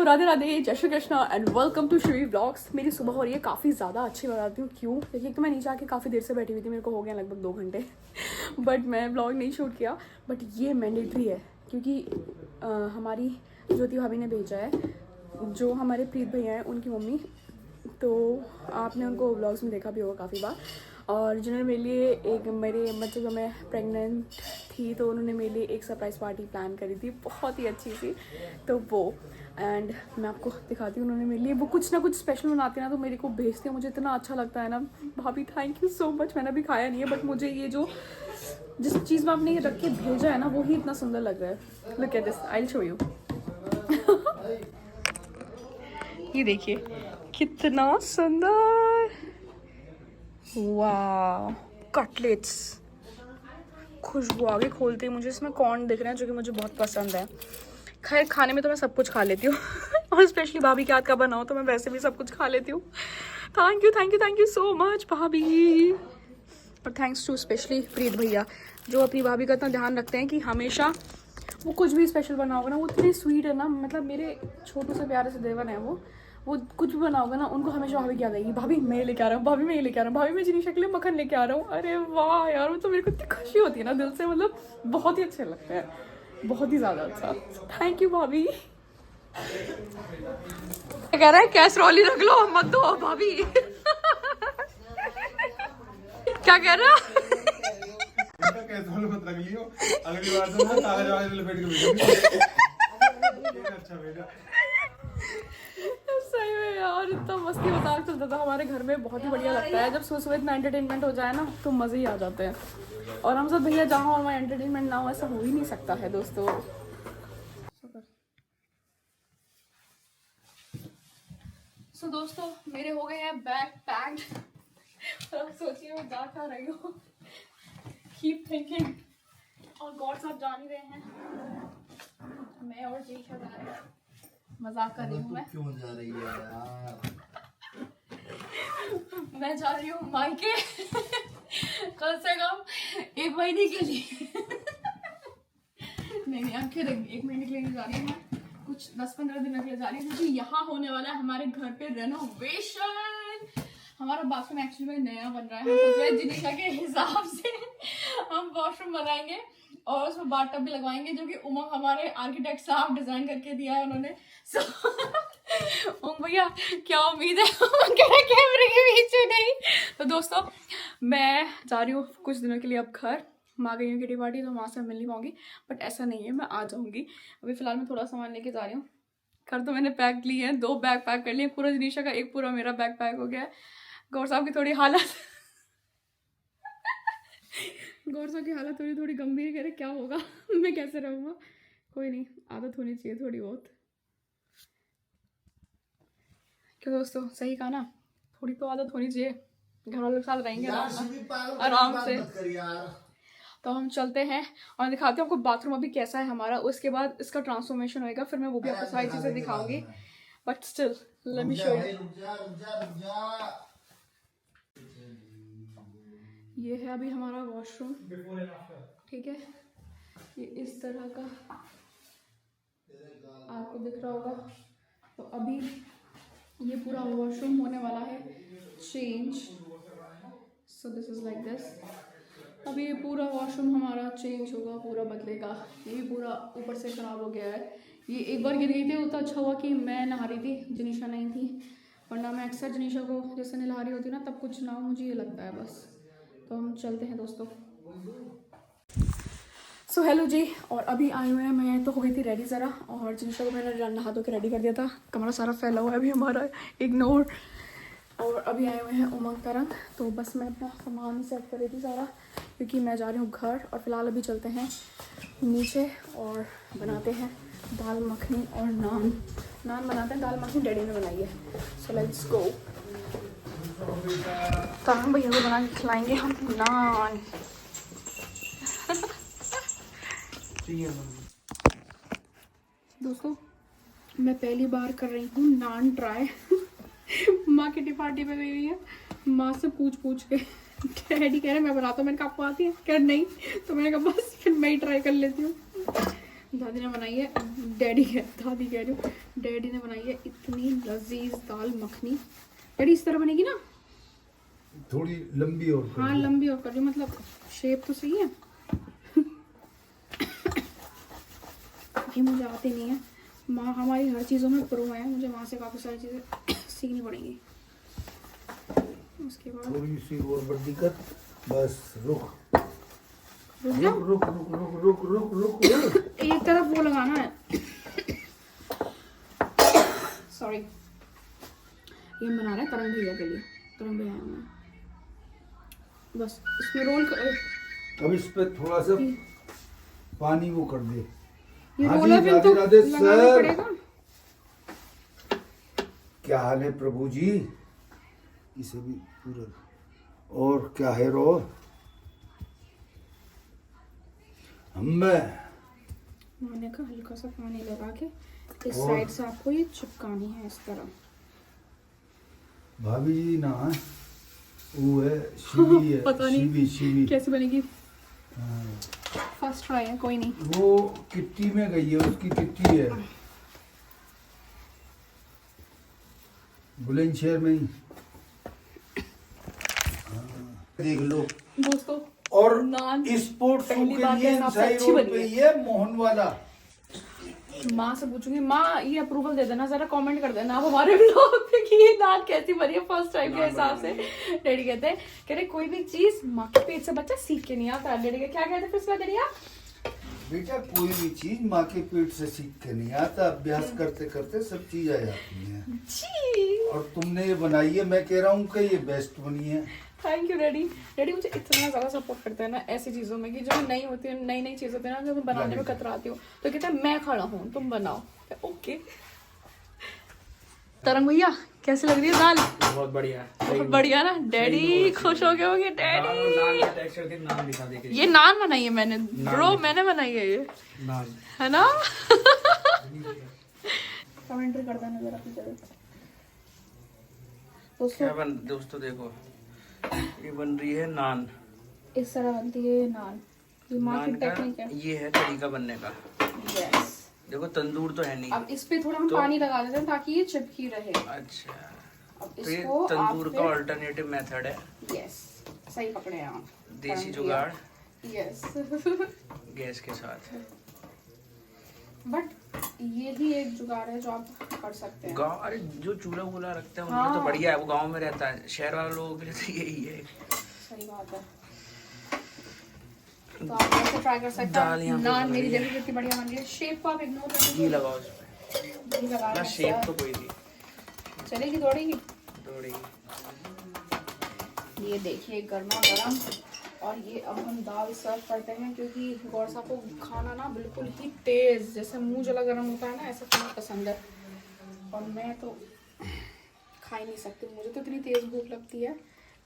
राधे राधे, जय Shri Krishna and welcome to Shri vlogs. मेरी सुबह हो रही है काफ़ी ज़्यादा अच्छी, बताती हूँ क्यों। देखिए तो मैं नीचे आके काफ़ी देर से बैठी हुई थी, मेरे को हो गया लगभग 2 घंटे बट मैं व्लॉग नहीं शूट किया। बट ये मैंडेटरी है क्योंकि हमारी ज्योति भाभी ने भेजा है, जो हमारे प्रीत भैया हैं उनकी मम्मी। तो आपने उनको व्लॉग्स में देखा भी होगा काफ़ी बार। और जिन्होंने मेरे लिए मेरे मतलब जब मैं प्रेग्नेंट थी तो उन्होंने मेरे लिए एक सरप्राइज़ पार्टी प्लान करी थी, बहुत ही अच्छी सी। तो वो एंड मैं आपको दिखाती हूँ, उन्होंने मेरे लिए वो कुछ ना कुछ स्पेशल बनाती है ना, तो मेरे को भेजती है। मुझे इतना अच्छा लगता है ना भाभी, थैंक यू सो मच। मैंने अभी खाया नहीं है बट मुझे ये जो जिस चीज़ में आपने रख के भेजा है ना वो ही इतना सुंदर लग रहा है। Look at this, I will show you. ये देखिए कितना सुंदर, वाह। कटलेट्स, खुशबू आगे खोलते ही मुझे इसमें कॉर्न दिख रहे हैं जो कि मुझे बहुत पसंद है। खैर खाने में तो मैं सब कुछ खा लेती हूँ और स्पेशली भाभी के हाथ का बनाओ तो मैं वैसे भी सब कुछ खा लेती हूँ। थैंक यू सो मच भाभी। और थैंक्स टू स्पेशली प्रीत भैया जो अपनी भाभी का इतना ध्यान रखते हैं कि हमेशा वो कुछ भी स्पेशल बनाओगे ना, वो इतनी स्वीट है ना। मतलब मेरे छोटू से प्यारे से देवन है वो कुछ भी बनाओगे ना उनको हमेशा भाभी क्या देगी, भाभी मैं ये लेके आ रहा हूँ, भाभी मैं ये लेके आ रहा हूँ, भाभी मैं जिनिशा के लिए मक्खन लेके आ रहा हूँ। अरे वाह यार, वो तो मेरे को इतनी खुशी होती है ना दिल से, मतलब बहुत ही अच्छे लगते हैं, बहुत ही ज़्यादा अच्छा। थैंक यू भाभी। क्या कह रहा है, कैसरौली रख लो मत दो भाभी क्या कह रहा कैसरौली मत रख लियो, अगली बार तो कागज वागज लपेट के भेजूंगी। अच्छा भेजा सही में यार, इतना मस्ती मजाक चलता था हमारे घर में, बहुत ही बढ़िया लगता है जब सुबह सुबह इतना एंटरटेनमेंट हो जाए ना तो मज़े ही आ जाते हैं। और हम सब भैया जहाँ हमारा एंटरटेनमेंट ना हो ऐसा हो ही नहीं सकता है दोस्तों। सो दोस्तों मेरे हो गए हैं बैग पैक्ड और अब सोचिए मैं जा कर रही हूँ। Keep thinking. और गॉड साहब जान ही रहे हैं मैं और जी जा रहे हैं। मजाक कर रही हूँ मैं। क्यों जा रही है यार? मैं जा रही हूँ मायके कम से कम 1 महीने के लिए नहीं आखिर 1 महीने के लिए नहीं जा रही हूँ मैं, कुछ 10-15 दिन के लिए जा रही हूँ क्योंकि यहाँ होने वाला है हमारे घर पे रेनोवेशन। हमारा बाथरूम एक्चुअली में नया बन रहा है, हम सोच रहे हैं जिनिशा के हिसाब से हम वॉशरूम बनाएंगे और उसमें बाथटब भी लगवाएंगे जो कि उमंग हमारे आर्किटेक्ट साहब डिजाइन करके दिया है उन्होंने। उमंग भैया क्या उम्मीद है कैमरे के बीच में नहीं। तो दोस्तों मैं जा रही हूँ कुछ दिनों के लिए अब घर, माँ गई हूँ किटी पार्टी तो वहाँ से मिल नहीं पाऊंगी, बट ऐसा नहीं है मैं आ जाऊंगी। अभी फिलहाल मैं थोड़ा सामान लेके जा रही हूँ। घर तो मैंने पैक लिए हैं, 2 बैग पैक कर लिए, पूरा जिनिशा का एक पूरा मेरा बैग पैक हो गया है। गौर साहब की थोड़ी हालत गौर साहब की हालत थोड़ी गंभीर, कह रहे क्या होगा मैं कैसे रहूँगा। कोई नहीं, आदत होनी चाहिए थोड़ी बहुत। क्यों दोस्तों, सही कहा ना, थोड़ी तो आदत होनी चाहिए, घर वालों के साथ रहेंगे आराम से। तो हम चलते हैं और दिखाते हैं आपको बाथरूम अभी कैसा है हमारा, उसके बाद इसका ट्रांसफॉर्मेशन होएगा, फिर मैं वो भी आपको सारी चीज़ें दिखाऊंगी। But still let me show you. ये है अभी हमारा वॉशरूम, ठीक है। ये इस तरह का आपको दिख रहा होगा। तो अभी ये पूरा वॉशरूम होने वाला है change. So this is like this. अभी ये पूरा वॉशरूम हमारा चेंज होगा, पूरा बदलेगा। ये भी पूरा ऊपर से ख़राब हो गया है। ये एक बार गिर गई थी, तो अच्छा हुआ कि मैं नहा रही थी, जिनिशा नहीं थी, वरना मैं अक्सर जिनिशा को जैसे नहा रही होती ना तब कुछ ना हो, मुझे ये लगता है बस। तो हम चलते हैं दोस्तों। सो हेलो जी, और अभी आए हुए हैं, मैं तो हो गई थी रेडी ज़रा, और जिनिशा को मैंने नहा धो के रेडी कर दिया था। कमरा सारा फैला हुआ है अभी हमारा, इग्नोर। और अभी आए हुए हैं उमंग तरंग, तो बस मैं अपना सामान सेट कर रही थी सारा क्योंकि मैं जा रही हूँ घर। और फिलहाल अभी चलते हैं नीचे और बनाते हैं दाल मखनी और नान बनाते हैं। दाल मखनी डैडी ने बनाई है, सो लेट्स गो। तरंग भैया को बना के खिलाएंगे हम नान। दोस्तों मैं पहली बार कर रही हूँ नान ट्राई माँ किटी पार्टी में गई हुई है, माँ से पूछ के डैडी कह रहे मैं बनाता हूँ, मैंने कहा आपको आती है, कह नहीं, तो मैंने कहा बस फिर मैं ही ट्राई कर लेती हूँ। दादी ने बनाई है, दादी कह रही हूँ, डैडी ने बनाई है इतनी लजीज दाल मखनी। डैडी इस तरह बनेगी ना? थोड़ी लंबी और कर हाँ दो। लंबी और कर रही, मतलब शेप तो सही है। ये मुझे आती नहीं है, माँ हमारी हर चीज़ों में प्रो है, मुझे वहाँ से काफ़ी सारी चीज़ें सीखनी पड़ेंगी। उसके बाद थोड़ी सी और बड़ी कर, बस रुक रुक रुक जाओ, रुक रुक रुक रुक रुक रुक रुक। एक तरफ वो लगाना है। सॉरी, ये बना रहा है तरंग भैया के लिए, तरंग भैया हमें बस इसमें रोल कर, अब इस पे थोड़ा सा पानी वो कर दे। ये हाँ जी, रोलर भी तो राधे राधे लगाना सर। पड़ेगा। क्या हाल है प्रभु जी? इसे भी पूरा। और क्या है रो? मैंने कहा हल्का सा पानी लगा के इस और? साइड से आपको ये चिपकानी है इस तरह। भाभी जी ना वो है शिवी है, पता नहीं शिवी शिवी। कैसे बनेगी, हाँ, फर्स्ट ट्राई है, कोई नहीं। वो किट्टी में गई है, उसकी किट्टी है बुलंदशहर में ही। हाँ, देख लो। दोस्तों और नान स्पोर्ट्स शू पहली के बार लिए के हिसाब से इंसाई अच्छी रोड बनी पे है। ही है मोहन वाला। माँ से पूछूंगी, माँ ये अप्रूवल दे देना, जरा कमेंट कर देना आप हमारे ब्लॉग पे कि ये नान कैसी बनी है फर्स्ट टाइम के हिसाब से। डैडी कहते हैं, कह रहे कोई भी चीज माँ के पेट से बच्चा सीख के नहीं आता। डैडी का क्या कहते फिर इसके बाद डैडी आप? बेटा कोई भी चीज माँ के पेट से सीख के नहीं आता, अभ्यास करते करते सब चीज आ जाती है। जी और तुमने ये बनाई है, मैं कह रहा हूँ कि ये बेस्ट बनी है। Thank you daddy. डैडी मुझे इतना ज़्यादा सपोर्ट करते हैं ना ऐसी चीज़ों में कि जो नई होती है, नई नई चीज़ होती है ना, जो मैं बनाने में कतराती हूँ तो कहते हैं मैं खड़ा हूँ तुम बनाओ। ओके तरंग भैया कैसी लग रही है दाल? बहुत बढ़िया, बहुत बढ़िया ना? डैडी खुश हो गए होंगे। नान डैडी का टेक्सचर देख, नान दिखा दे के। ये नान बनाई है मैंने ब्रो, मैंने बनाई है ये, नान है ना? कमेंट्री कर देना जरा पीछे। क्या बन, दोस्तों देखो ये बन रही है नान। इस तरह बनती है ये नान, ये माँ की नान का टेक्निक है। ये है तरीका बनने का। यस, देखो तंदूर तो है नहीं। अब इस पे थोड़ा हम पानी लगा देते हैं ताकि ये चिपकी रहे। अच्छा, अब तो ये इसको तंदूर आप का ऑल्टरनेटिव मेथड है। यस सही पकड़े हैं आप, देसी जुगाड़ यस। गैस के साथ। बट ये ही एक जुगाड़ है जो आप कर सकते हैं। गाँव, अरे जो चूल्हा वूल्हा रखते हैं उनके हाँ। तो बढ़िया है, वो गाँव में रहता है। शहर वाले लोगों के लिए तो यही है। सही बात है, तो आप ऐसे ट्राई कर सकते दाल हैं। यहाँ पे नान बन मेरी रही है। देखो कितनी बढ़िया बन रही है। शेप को आप इग्नोर कर घी दीजिए, लगाओ इस पे घी लगा ना, रहे शेप हैं। तो कोई नहीं चलेगी दौड़ेगी। दौड़ेगी। ये देखिए गर्मा गर्म, और ये अब हम दाल सर्व करते हैं क्योंकि गौर साहब को खाना ना बिल्कुल ही तेज, जैसे मुंह जला गर्म होता है ना, ऐसा खाना पसंद है। और मैं तो खा ही नहीं सकती, मुझे तो इतनी तेज भूख लगती है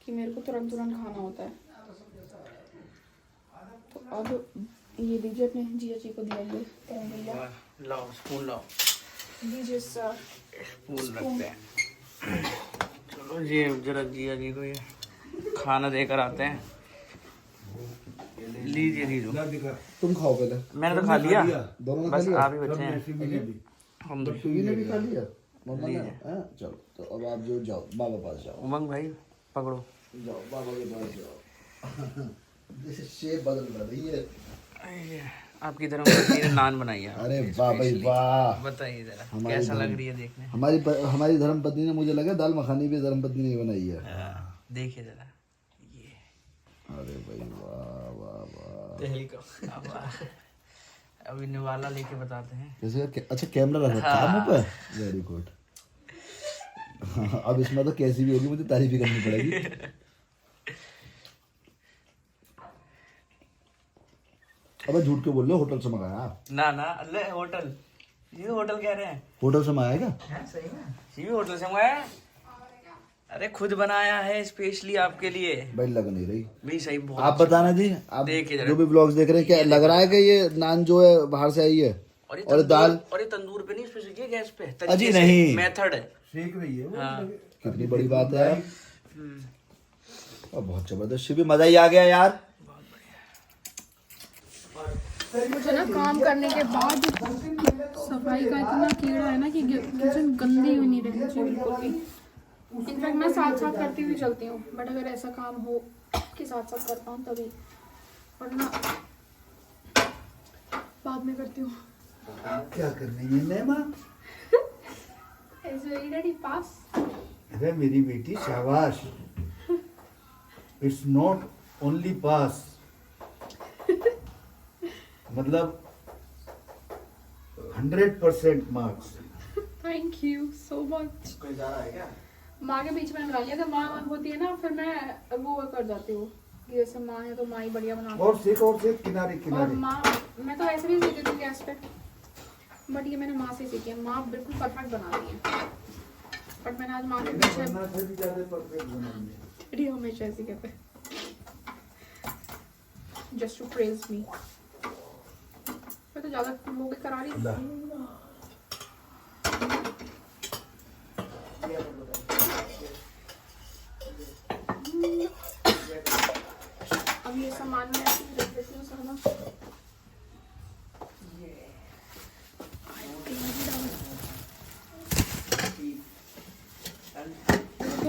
कि मेरे को तुरंत तुरंत खाना होता है। तो अब ये दीजिए अपने जिया जी को दिया, भैया लाओ स्पून, लाओ दीजिए सर। स्पून रखते हैं। चलो ये जरा जिया जी को ये खाना देकर आते हैं। लीजिए लीजिए, ला दिखा। तुम खाओ पहले। मैंने तो खा लिया, दोनों ने बस खा लिया? आप ही बच्चे हैं। ऐसे भी नहीं दी। हम तो सुगी ने भी खा लिया? मम्मा ने? लीजिए। हाँ, चलो तो अब आप जो जाओ बाबा पास जाओ, उमंग भाई पकड़ो। जाओ बाबा के पास जाओ। जैसे शेप बदल रही है। ये आपकी तरह पत्नी ने नान बनाई है। अरे वाह भाई वाह। बताइए जरा हमारी कैसा धर्म- लग रही है देखने? हमारी धर्म पत्नी ने, मुझे लगा दाल मखानी भी धर्म पत्नी ने ही बनाई है। देखिए जरा ये। अरे भाई वाह वाह वाह। अब इन्हें वाला लेके बताते हैं। जैसे अच्छा कैमरा रख रखा है मुंह पे, वेरी गुड। अब इसमें तो कैसी भी होगी मुझे तारीफ ही करनी पड़ेगी। अबे झूठ के बोल रहे हो, होटल से मंगाया? ना ना, अल्ले होटल, ये होटल कह रहे हैं। होटल से मंगाया क्या? हैं सही में? ये भी होटल से मंगाया है? अरे खुद बनाया है स्पेशली आपके लिए। भाई लग नहीं रही। भी सही बहुत आप बताना जी, आप देखिए जरा। जो भी ब्लॉग्स देख रहे हैं, क्या लग रहा है कि ये नान जो है बाहर से आई है? और ये और दाल और ये तंदूर पे नहीं, इस पे सेकिए गैस पे। अजी नहीं। मेथड है। सेक रही है वो। हाँ। कितनी बड़ी बात है यार। और बहुत जबरदस्त, भी मजा ही आ गया यार। मुझे ना काम करने के बाद सफाई का इतना कीड़ा है ना कि किचन गंदी हुई नहीं रहनी चाहिए बिल्कुल भी। इनफैक्ट मैं साथ साथ करती हुई चलती हूँ, बट अगर ऐसा काम हो कि साथ साथ कर पाऊँ तभी, वरना बाद में करती हूँ। क्या करने में नेमा? डैडी पास। अरे मेरी बेटी शाबाश। इट्स नॉट ओनली पास, मतलब 100% marks. Thank you so much. कोई जा रहा है क्या? माँ के बीच में बुला लिया, अगर माँ होती है ना फिर मैं वो कर जाती हूँ कि जैसे माँ है तो माँ ही बढ़िया बनाती है। और सीख किनारे और किनारे। माँ, मैं तो ऐसे भी सीखती थी गैस पे, बट ये मैंने माँ से सीखी है। माँ बिल्कुल परफेक्ट बनाती है, बट मैंने आज माँ के पीछे बनना से भी ज्यादा परफेक्ट बनाएंगे। डैडी हमेशा ऐसे कहते हैं, जस्ट टू प्रेज मी। मैं तो ज्यादा लोगों की करा रही थी। अब ये सामान में ऐसे ही रख देती हूँ सारा।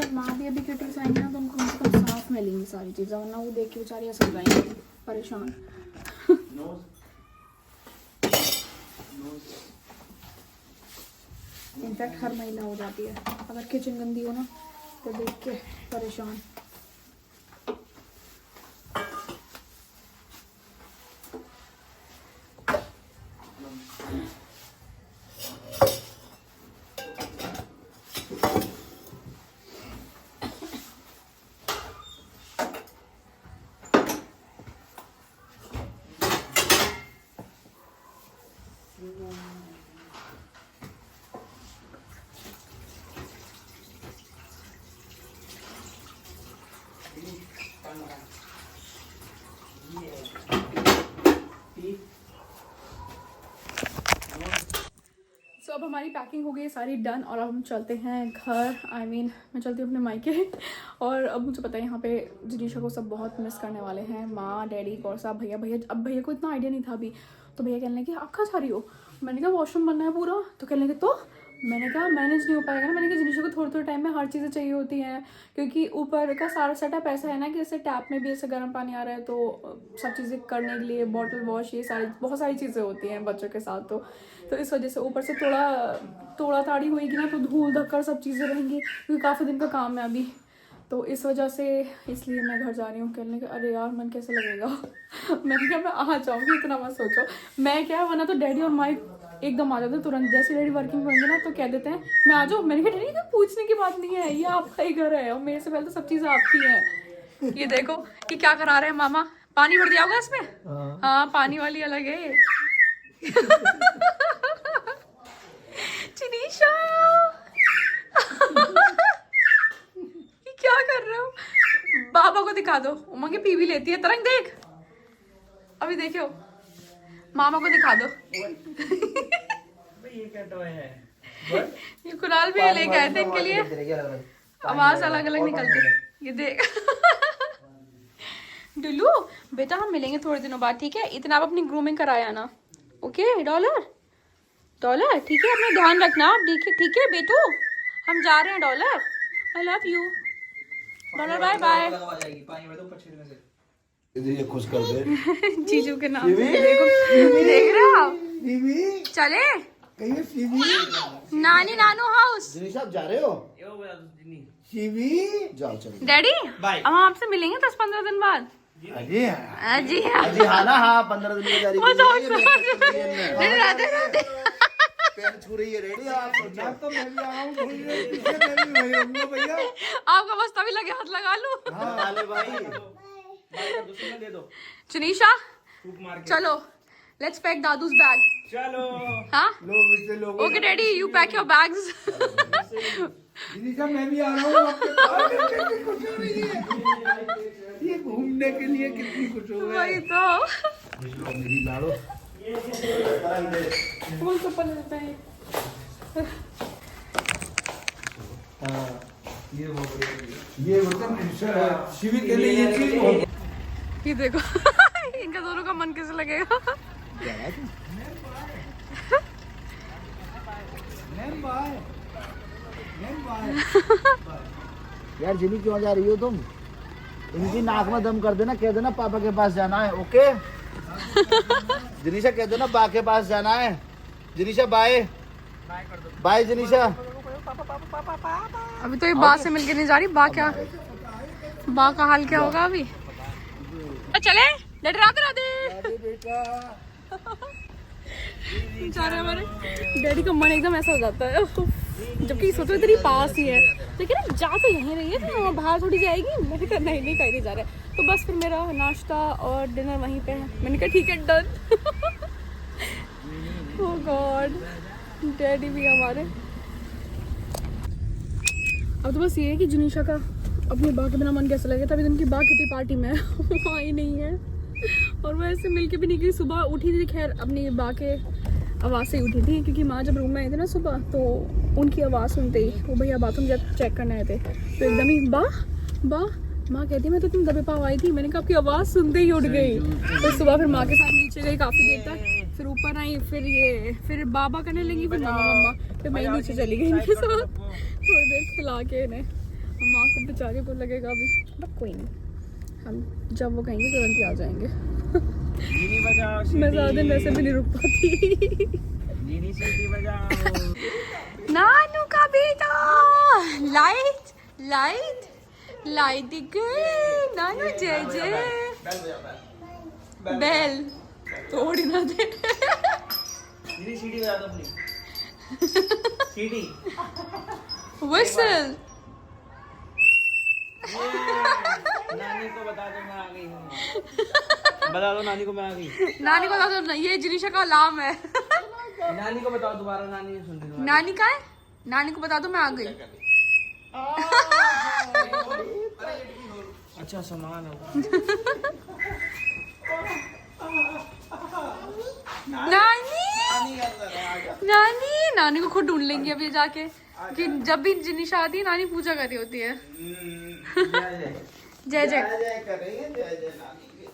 तो माँ भी अभी किटी से आएंगी ना तो उनको कम से कम साफ मिलेंगी सारी चीज़ें, वरना वो देख के बेचारी ऐसे हो जाएंगी परेशान। इनफैक्ट हर महीना हो जाती है, अगर किचन गंदी हो ना तो देख के परेशान। सो अब हमारी पैकिंग हो गई है सारी डन, और अब हम चलते हैं घर। I mean, मैं चलती हूँ अपने मायके। और अब मुझे पता है यहाँ पे जिनीशा को सब बहुत मिस करने वाले हैं, माँ डैडी और सब भैया। अब भैया को इतना आइडिया नहीं था अभी, तो भैया कहने लगे आप कहाँ जा रही हो? मैंने कहा वॉशरूम बनना है पूरा। तो कहने लगे तो मैंने कहा मैनेज नहीं हो पाएगा ना। मैंने कहा जिनीशा को थोड़े थोड़े टाइम में हर चीज़ें चाहिए होती हैं, क्योंकि ऊपर का सारा सेटअप ऐसा है ना कि जैसे टैप में भी ऐसे गर्म पानी आ रहा है, तो सब चीज़ें करने के लिए बॉटल वॉश, ये सारी बहुत सारी चीज़ें होती हैं बच्चों के साथ। तो इस वजह से ऊपर से थोड़ा ताड़ी होएगी ना तो धूल धक्कर सब चीज़ें रहेंगी, क्योंकि काफ़ी दिन का काम है अभी। तो इस वजह से इसलिए मैं घर जा रही हूँ। कहने के अरे यार मन कैसे लगेगा। मैंने कहा मैं आ जाऊँगी, इतना मत सोचो। मैं क्या, वरना तो डैडी और माई एकदम आ जाते हैं तुरंत। जैसे डैडी वर्किंग करेंगे ना तो कह देते हैं मैं आ जाऊँ। मैंने कहा डैडी तो पूछने की बात नहीं है, ये आपका ही घर है और मेरे से पहले तो सब चीज़ें आपकी हैं। ये देखो कि क्या करा रहे हैं मामा। पानी भर दिया होगा इसमें? हाँ पानी वाली अलग है। जिनीशा ये क्या कर रहे हो? बाबा को दिखा दो, उमा की पीवी लेती है। तरंग देख, अभी देखो मामा को दिखा दो। ये क्या टॉय है? ये कुणाल भी लेके आए थे इनके लिए, आवाज अलग अलग निकलती है। ये देख। डुल्लू बेटा हम मिलेंगे थोड़े दिनों बाद, ठीक है? इतना आप अपनी ग्रूमिंग कराया ना, ओके? डॉलर ठीक है, अपना ध्यान रखना आप, ठीक है बेटू? हम जा रहे हैं Dollar. I love you Dollar, bye bye. इधर ये खुश कर दे। जीजू के नाम से देखो, देख रहा चले नानी नानू हाउस। जिनीशा आप जा रहे हो? जाओ चलो। डैडी अब हम आपसे मिलेंगे 10-15 दिन बाद। अजी जी अजी हाँ ना, हाँ 15 दिन की राधे राधे। पैर छू रही है रेडी आप? तो मैं भी आऊँ थोड़ी देर, मैं भी वही रहूँगा भैया। आपका बस तभी लगे हाथ लगा लूं। हाँ ले भाई। दे दो चुनीशा फूक मार के। चलो लेट्स पैक दादू's बैग। चलो हाँ लोग इससे लोग okay daddy you pack your bags. Jinisha मैं भी आ रहा हूँ आपके पास। कितनी खुश हो रही है ये घूमने के लिए, कितनी खुश हो रही वही तो मेरी लाड़ो। फूल तो पल लेते हैं। ये मतलब शिविर के लिए ये चीज। ये देखो इनका दोनों का मन कैसे लगेगा। यार जिमी क्यों जा रही हो तुम? इनकी नाक में दम कर देना, कह देना पापा के पास जाना है। ओके जिनीशा, कह देना बा के पास जाना है। Jinisha bye bye. जिनीशा अभी तो ये बा से मिलके नहीं जा रही। बा का हाल क्या होगा अभी? तो चले डरा करा दे। बेचारे हमारे डैडी का मन एकदम ऐसा हो जाता है, जबकि सोचो तेरी पास ही है, लेकिन ना जा तो यहीं रही है ना, बाहर थोड़ी जाएगी। मैंने कहा नहीं कहीं नहीं जा रहा है। तो बस फिर मेरा नाश्ता और डिनर वहीं पे है। मैंने कहा ठीक है डन। ओह गॉड, डैडी भी हमारे। अब तो बस ये है कि जिनीशा का अपनी बा के बिना मन कैसा लगे। तभी तो उनकी बा किटी पार्टी में वहाँ ही नहीं है, और मैं ऐसे मिलके भी नहीं गई। सुबह उठी थी, खैर अपनी बा के आवाज़ से ही उठी थी, क्योंकि माँ जब रूम में आए थे ना सुबह, तो उनकी आवाज़ सुनते ही वो भैया बाथरूम जब चेक करने आए थे, तो एकदम ही बा माँ कहती मैं तो तुम दबे पाव आई थी। मैंने कहा आपकी आवाज़ सुनते ही उठ गई। तो सुबह फिर माँ के साथ नीचे गई काफ़ी देर तक, फिर ऊपर आई, फिर बाबा करने लगी, फिर मम्मा, फिर मैं नीचे चली गई इनके साथ थोड़ी देर खिला के इन्हें। माँ को बेचारे को लगेगा अभी, बट कोई नहीं, हम जब वो कहेंगे तुरंत ही आ जाएंगे। मैं ज़्यादा दिन वैसे भी नहीं रुक पाती। नानू का बेटा, लाइट लाइट लाइट दिख गई। नानू जय जय। बेल तोड़ ना दे। सीटी बजा दो अपनी। सीटी विसल। नानी को बता दो मैं आ गई हूँ। बता दो नानी को मैं आ गई। नानी को बता दो, ये जिनीशा का अलार्म है। नानी को बताओ दोबारा, नानी ने सुन ली। नानी का है, नानी को बता दो मैं आ गई। अच्छा सामान है। नानी को खुद ढूंढ लेंगी अभी जाके, कि जब भी जिनीशा आती है नानी पूजा कर रही होती है। जय जय कर रही है। जय जय नानी की।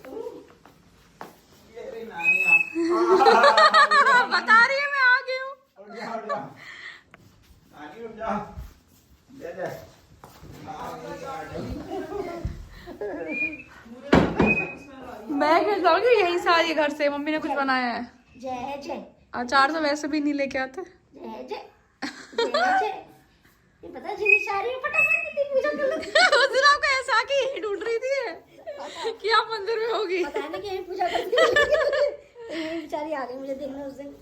ये नानी बता रही है मैं आ गई हूँ। नानी उठ जाओ। जय जय। मैं घर जाऊंगी यहीं से आ रही है घर से। मम्मी ने कुछ बनाया है। जय जय अचार तो वैसे भी नहीं लेके आते। जय जय जय जय। ये पता है जिनीशा आ रही है, फटाफट की पूजा कर लो। उस दिन आपको ऐसा कि यही ढूंढ रही थी कि आप मंदिर में होगी। पता है ना कि यही पूजा करती है। ये बेचारी आ गई, मुझे देखना उस दिन।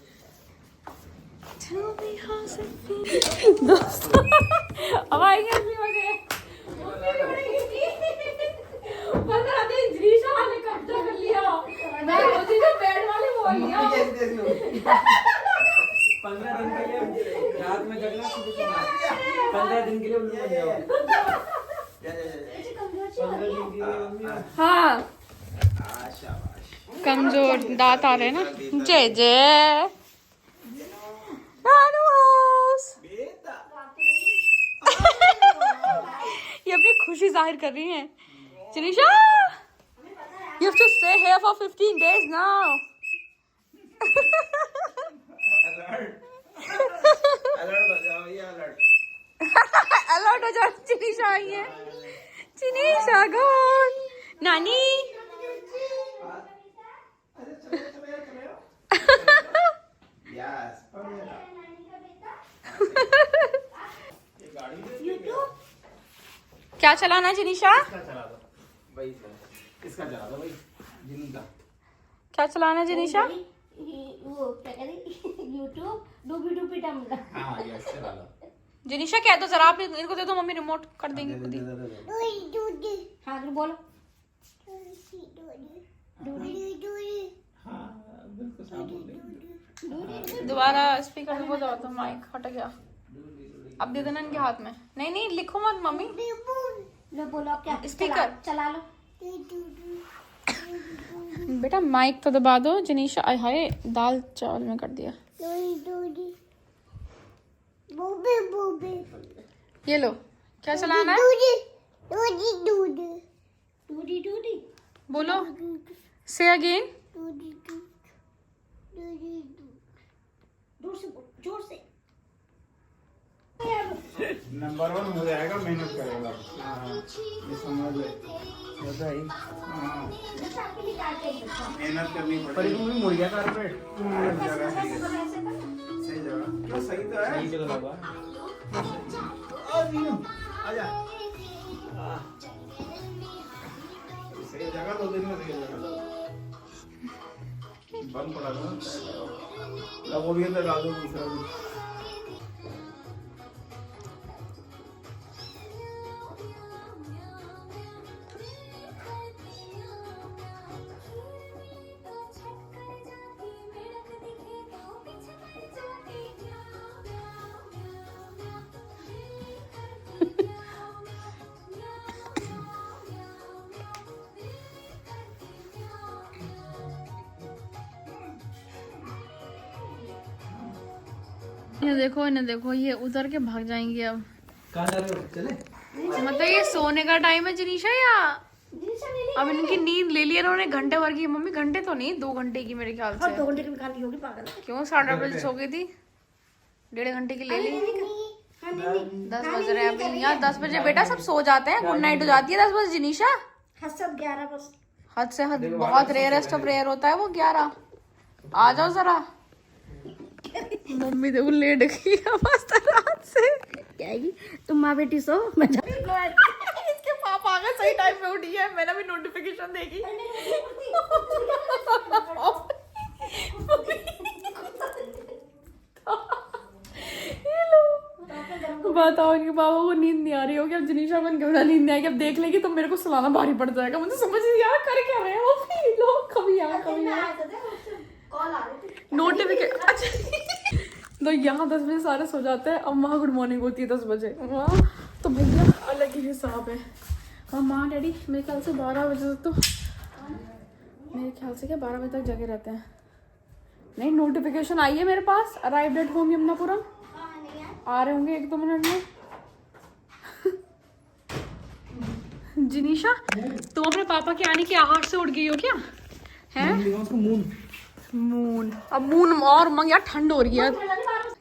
दोस्तों अब आएंगे असली मजे। 15 दिन जिनीशा ने कब्जा कर लिया। मैं उसी को बेड वाले बोल लिया। 15 दिन के लिए रात में जगना, सुबह सोना। 15 दिन के लिए उल्लू बन जाओ। 15 दिन के लिए मम्मी। हाँ कमजोर दांत आ रहे हैं ना। जय जय नानू हाउस। ये अपनी खुशी जाहिर कर रही हैं। Jinisha you have to stay here for 15 days now. Alert हो जाओ, ये अलर्ट। अलर्ट हो जाओ। जिनीशा आई है। जिनीशा गॉन। नानी क्या चलाना है जिनीशा? इसका चला दो भाई, जिनी का। क्या चलाना है जिनीशा? वो क्या कह रही, यूट्यूब डूबी डूबी डमडा। हाँ यस चला लो। जिनीशा कह दो जरा, आप इनको दे दो, मम्मी रिमोट कर देंगी खुद ही। हाँ फिर बोलो। दोबारा स्पीकर में बोलो तो माइक हट गया। अब दे देना इनके हाथ में। नहीं नहीं लिखो मत मम्मी। लो बोलो आप क्या स्पीकर चला लो। बेटा माइक तो दबा दो। जिनीशा आय हाय दाल चावल में कर दिया। ये लो, क्या चलाना है? डूडी डूडी बोलो, से अगेन। दूर से बोल, जोर से। नंबर 1 हो जाएगा, मेहनत करेगा। हाँ, ये समझ ले। हाँ, मेहनत करनी पड़ेगी। मुर्गिया कारपेट सही जगह, क्या सही तो है। सही जगह लगा। आजा। सही जगह तो दिन में सही जगह बंद पड़ा था। वो भी अंदर डाल दो दूसरा भी। इन्हें देखो ये उतर के भाग जाएंगे अब। कहाँ जा रहे हो? चले? मतलब ये सोने का टाइम है जिनीशा या जिनिशा ले ली। अब इनकी नींद ले ली है इन्होंने घंटे भर की। मम्मी घंटे तो नहीं 2 घंटे की मेरे ख्याल और से। 2 घंटे की निकाली होगी पागल। क्यों 8:30 बजे सो गई थी, 1.5 घंटे की ले ली। 10 बज रहे हैं अभी यहाँ। 10 बजे बेटा सब सो जाते हैं, गुड नाइट हो जाती है 10 बजे जिनीशा। हद 11 बस। हद से हद बहुत रेयरेस्ट ऑफ रेयर होता है वो 11। आ जाओ जरा। मम्मी देखो लेट गई मस्त रात से। क्या है तुम माँ बेटी सो, मैं जा। इसके पापा आ गए, सही टाइम पे उठी है। मैंने भी नोटिफिकेशन देखी। ये लो बताओ इनके पापा को नींद नहीं आ रही होगी। अब जिनीशा बन के उन्हें नींद नहीं आएगी। अब देख लेगी तो मेरे को सुलाना भारी पड़ जाएगा। मुझे समझ नहीं आ रहा कर क्या रहे हैं वो भी लोग। कभी यहाँ कभी यहाँ कॉल आ रही थी। नोटिफिकेशन। अच्छा तो यहाँ 10 बजे सारे सो जाते हैं। अब वहाँ गुड मॉर्निंग होती है 10 बजे। वहाँ तो भैया अलग ही हिसाब है। और माँ डैडी मेरे ख्याल से 12 बजे तक तो मेरे ख्याल से क्या 12 बजे तक जगे रहते हैं। नहीं नोटिफिकेशन आई है मेरे पास, अराइव्ड एट होम यमुनापुरम। आ रहे होंगे 1-2 मिनट में। जिनीशा तुम अपने पापा के आने की आहट से उठ गई हो क्या? हैं? मून अब मून और मंग यार ठंड हो रही है।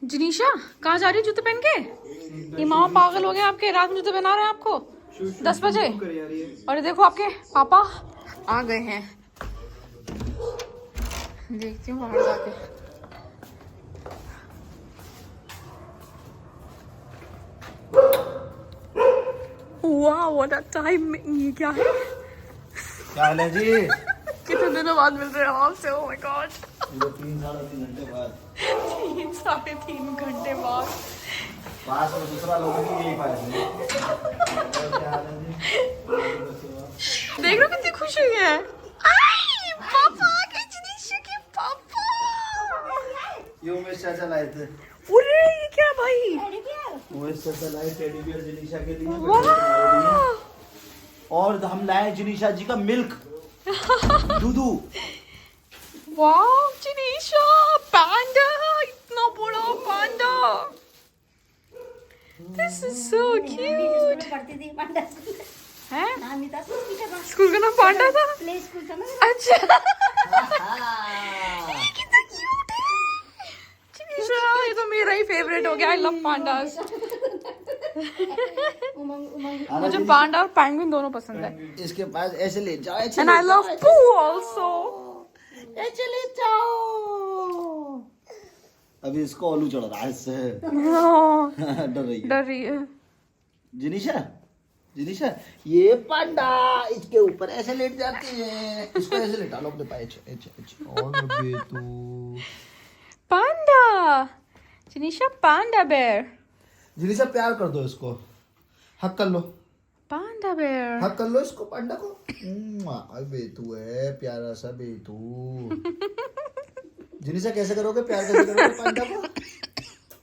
जिनीशा कहाँ जा रही है जूते पहन के? ये मामा पागल हो गए आपके, रात में जूते पहना रहे हैं आपको 10 बजे। और देखो आपके पापा आ गए हैं। देखती हूँ बाहर जाके। वाह व्हाट अ टाइम। ये क्या है? क्या हाल है जी? कितने दिनों बाद मिल रहे हो आपसे? Oh my God. 3-3.5 घंटे बाद 3-3.5 घंटे बाद। पास में दूसरा लोगों की यही फायदा है। देख लो कितनी खुश हुई है। आई पापा आ गए जिनीशा के पापा। ये उमेश चाचा लाए थे। अरे ये क्या भाई? उमेश चाचा लाए टेडी बियर जिनीशा के लिए। वाह और हम लाए जिनीशा जी का मिल्क दूधू। वाह जिनीशा पांडा, इतना बड़ा panda. This is so cute. पढ़ती थी पांडा है नाम नहीं था स्कूल का। स्कूल का नाम पांडा था? प्ले स्कूल था ना। अच्छा कितना क्यूट है जिनीशा। ये तो मेरा ही फेवरेट हो गया। I love pandas. मुझे पांडा और पेंगुइन दोनों पसंद है। इसके पास ऐसे ले जाओ, ऐसे एंड ले आई जाओ, लव ऐसे पू आल्सो। ऐसे ले जाओ। अभी इसको ओलू चढ़ रहा है इससे। डर रही है। डर रही है। जिनीशा जिनीशा ये पांडा इसके ऊपर ऐसे लेट जाते हैं। इसको ऐसे लेटा लो अपने पाए। और बेटू पांडा जिनीशा पांडा बेयर। जिनीशा प्यार कर दो इसको, हक कर लो, पांडा बेयर। हक कर लो इसको पांडा को। बेटू है प्यारा सा बेटू। जिनीशा कैसे करोगे प्यार, कैसे करोगे पांडा को?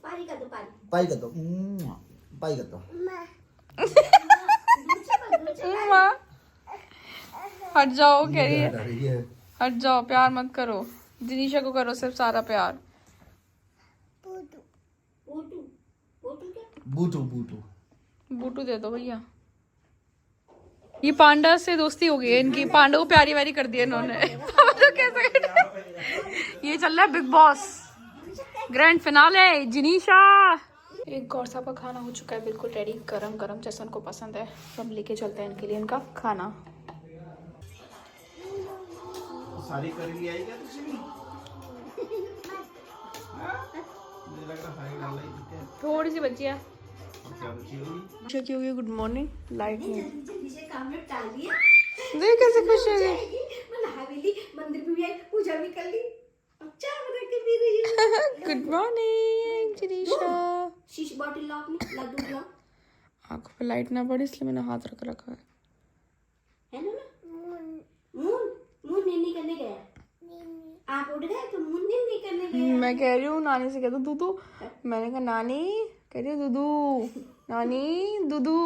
पारी का दो पारी। पाई कर दो, पाई कर दो। हट जाओ कह रही है। डर रही है। हट जाओ प्यार मत करो। जिनीशा को करो सिर्फ सारा प्यार। बूटू बूटू बूटू दे दो भैया। ये पांडा से दोस्ती हो गई है इनकी। पांडा को प्यारी वारी कर दिया इन्होंने। तो कैसे ये चल रहा है big boss grand finale Jinisha. एक गौर साहब का खाना हो चुका है बिल्कुल रेडी, गरम गरम जैसा उनको पसंद है। तो हम लेके चलते हैं इनके लिए इनका खाना। सारी कर लिया है क्या तुझे? मुझे लग रहा सारी डाल रही है। थोड़ी सी बची है। क्या बची होगी? क्या होगी? गुड मॉर्निंग लाइट में जल्दी से काम में टाल दिया। देख कैसे खुश हो गई। मैं नहा भी ली, मंदिर भी आई, पूजा भी कर ली, अब चाय बना के पी रही हूँ। Good morning Jinisha. शीश बॉटल ला अपनी, लड्डू ला। आंखों पे लाइट ना पड़े इसलिए मैंने हाथ रख रखा है। है ना? मून मून नीनी करने गया। आप उठ गए तो मून नीनी करने गया। मैं कह रही हूँ नानी से कह दो दूधू। मैंने कहा नानी, कह रही है दूधू, नानी दूधू।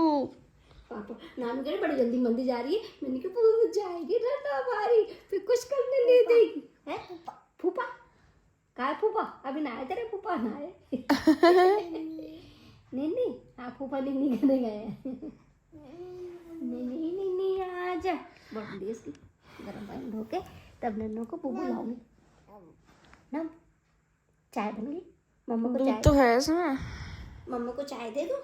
पापा नानी कह रहे बड़ी जल्दी मंदिर जा रही है। मैंने कहा पूरी जाएगी रटा हमारी, फिर कुछ करने नहीं देगी। है फूफा कहा है? फूफा अभी ना आए, तेरे फूफा ना आए। नहीं हाँ फूफा नहीं करने गए। नहीं आजा बॉटल इसकी गर्म पानी धो के तब नन्नों को पुप्पू लाऊंगी ना। चाय बन गई, मम्मा को दूध चाय, तो है इसमें। मम्मा को चाय दे दो।